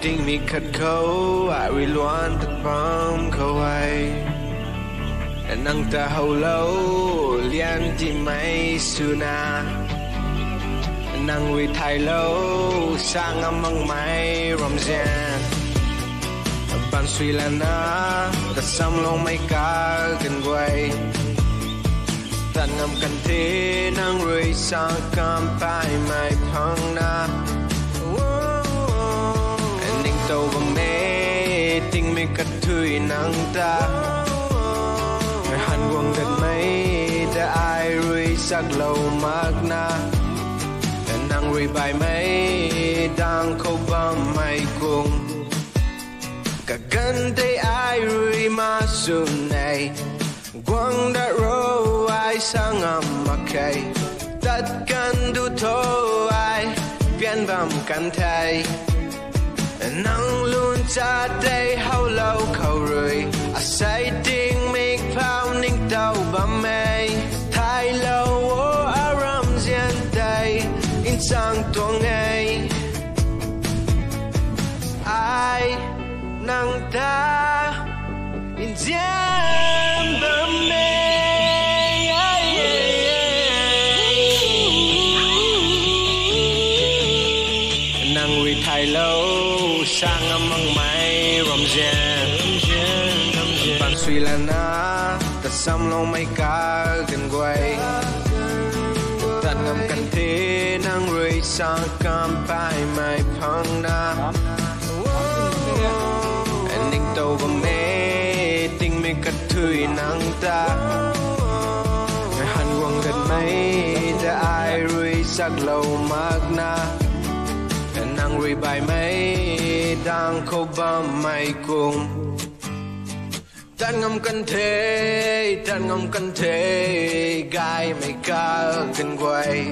Tiếng mi khát khâu ai vì loan thật bom khâu ai nâng ta hầu lâu liên chỉ mấy suna nâng vì thay lâu sang âm măng mai Ramzan bạn suy là na ta xăm lông mấy cá gần quay tận ngầm cần thế nâng rồi sang cam pai mai phăng na ninh tàu bằng mê tình mi cất thui nâng ta hàn quăng đất mấy đã ai rồi sắc lâu mắc na nâng rồi bài mấy đang khâu băm mây cùng cả gần đây ai rồi mà sương này quăng đã rô ai sang âm mặc khay tất cả đủ thô ai biến bầm căn thay nắng luôn cha đây hao lâu khâu rồi say tiếng mic phao ninh tàu bầm mây thay lâu aram diện đây in sang tuồng ngày ai nang ta in diện bầm mây nang uy thay lâu sang âm măng mai Ramzan bạn suy là na ta xăm lông mấy cá gần quay tận ngầm cần thế nang rồi sang cam pai mai phăng na ninh tàu bằng mê tình mi cất thui nắng ta hàn quăng gần mấy đã ai rồi sắc lâu mắc na nang rồi bài mấy đang khâu băm mây cùng tan ngầm cần thế gai mấy cá gần quay